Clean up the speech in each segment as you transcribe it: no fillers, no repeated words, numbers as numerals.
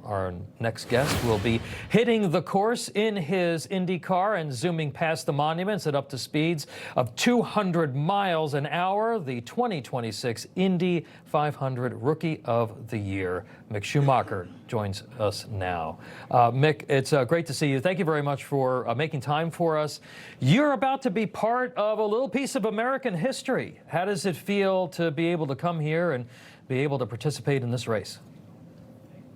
Our next guest will be hitting the course in his IndyCar and zooming past the monuments at up to speeds of 200 miles an hour. The 2026 Indy 500 Rookie of the Year, Mick Schumacher, joins us now. Mick, it's great to see you. Thank you very much for making time for us. You're about to be part of a little piece of American history. How does it feel to be able to come here and be able to participate in this race?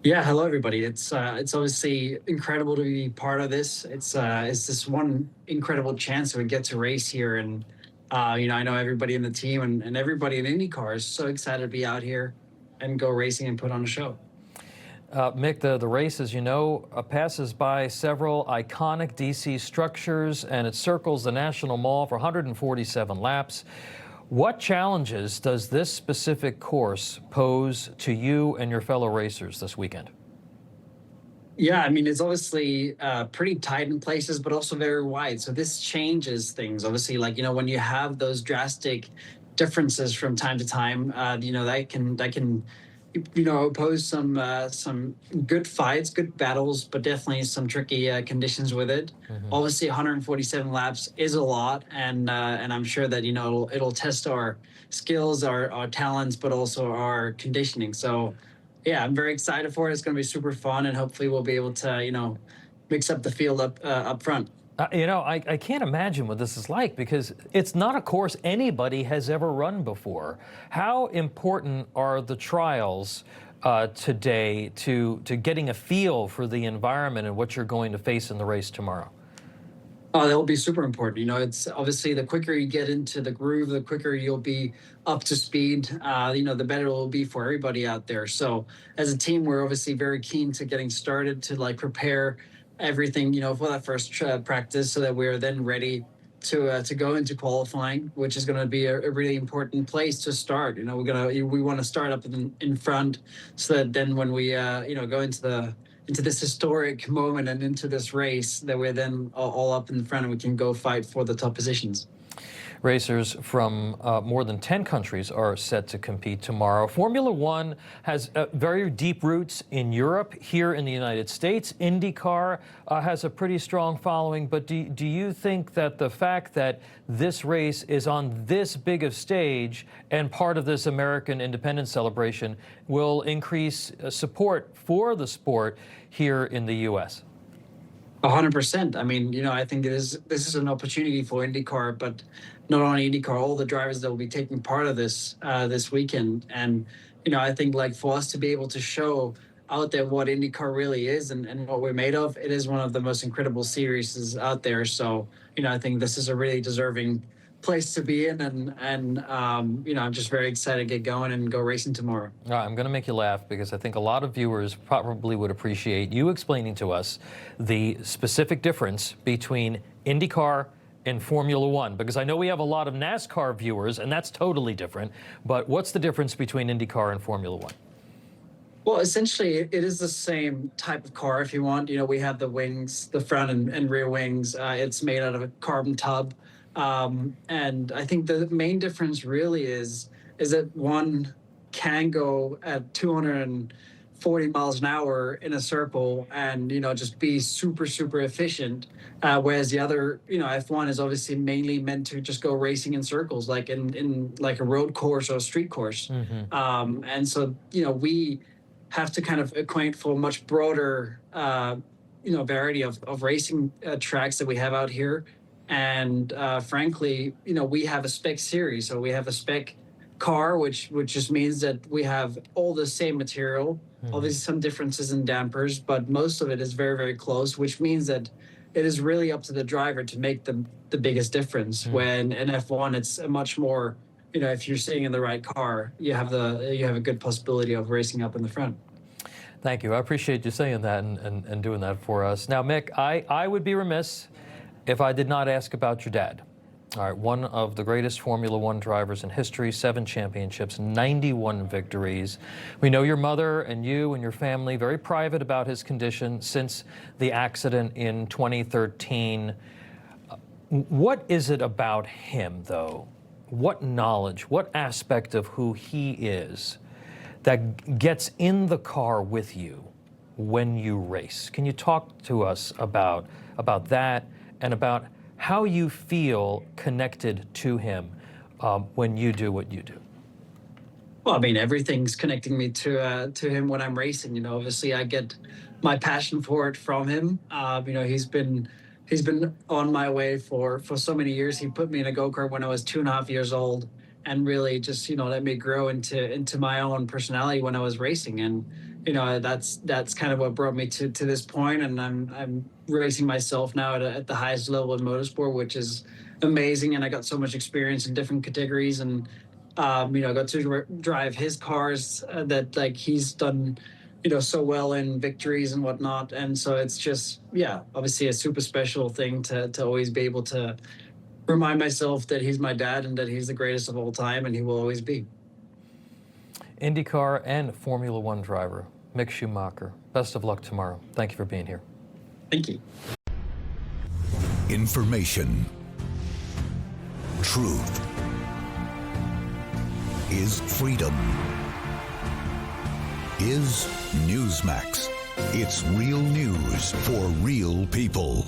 Yeah, hello everybody. It's obviously incredible to be part of this. It's this one incredible chance that we get to race here, and I know everybody in the team and everybody in IndyCar is so excited to be out here and go racing and put on a show. Mick, the race, as you know, passes by several iconic D.C. structures, and it circles the National Mall for 147 laps. What challenges does this specific course pose to you and your fellow racers this weekend? Yeah, I mean, it's obviously pretty tight in places, but also very wide. So this changes things. Obviously, when you have those drastic differences from time to time, that can pose some good fights, good battles, but definitely some tricky conditions with it. Obviously, 147 laps is a lot, and I'm sure that it'll test our skills, our talents, but also our conditioning. So, yeah, I'm very excited for it. It's going to be super fun, and hopefully, we'll be able to mix up the field up front. I can't imagine what this is like, because it's not a course anybody has ever run before. How important are the trials today to getting a feel for the environment and what you're going to face in the race tomorrow? Oh, that'll be super important. It's obviously the quicker you get into the groove, the quicker you'll be up to speed, the better it will be for everybody out there. So as a team, we're obviously very keen to getting started to prepare everything, for that first practice, so that we're then ready to go into qualifying, which is going to be a really important place to start. We want to start up in front, so that then when we go into this historic moment and into this race, that we're then all up in front and we can go fight for the top positions. Racers from more than 10 countries are set to compete tomorrow. Formula One has very deep roots in Europe, here in the United States. IndyCar has a pretty strong following, but do you think that the fact that this race is on this big of stage and part of this American independence celebration will increase support for the sport here in the U.S.? 100%. I mean, I think this is an opportunity for IndyCar, but not only IndyCar, all the drivers that will be taking part of this this weekend. And I think for us to be able to show out there what IndyCar really is and what we're made of, it is one of the most incredible series out there. So I think this is a really deserving place to be in, and I'm just very excited to get going and go racing tomorrow. I'm going to make you laugh, because I think a lot of viewers probably would appreciate you explaining to us the specific difference between IndyCar and Formula One, because I know we have a lot of NASCAR viewers, and that's totally different. But what's the difference between IndyCar and Formula One? Well, essentially, it is the same type of car, if you want. We have the wings, the front and rear wings. It's made out of a carbon tub. And I think the main difference really is that one can go at 240 miles an hour in a circle and, just be super, super efficient. Whereas the other, F1 is obviously mainly meant to just go racing in circles, like in a road course or a street course. And so, we have to kind of acquaint for a much broader, variety of racing tracks that we have out here. And frankly, we have a spec series. So we have a spec car, which just means that we have all the same material. Obviously, some differences in dampers, but most of it is very, very close, which means that it is really up to the driver to make the biggest difference. When in F1, it's a much more, if you're sitting in the right car, you have a good possibility of racing up in the front. Thank you. I appreciate you saying that and doing that for us. Now, Mick, I would be remiss if I did not ask about your dad. All right, one of the greatest Formula One drivers in history, 7 championships, 91 victories. We know your mother and you and your family very private about his condition since the accident in 2013. What is it about him, though? What knowledge, what aspect of who he is that gets in the car with you when you race. Can you talk to us about that and about how you feel connected to him when you do what you do? Well, I mean, everything's connecting me to him when I'm racing. Obviously, I get my passion for it from him. He's been on my way for so many years. He put me in a go-kart when I was 2.5 years old, and really just let me grow into my own personality when I was racing. And that's kind of what brought me to this point. And I'm racing myself now at the highest level in motorsport, which is amazing. And I got so much experience in different categories, and I got to drive his cars that like he's done, so well in victories and whatnot. And so it's just, yeah, obviously a super special thing to always be able to remind myself that he's my dad and that he's the greatest of all time, and he will always be. IndyCar and Formula One driver, Mick Schumacher. Best of luck tomorrow. Thank you for being here. Thank you. Information. Truth is freedom. Is Newsmax. It's real news for real people.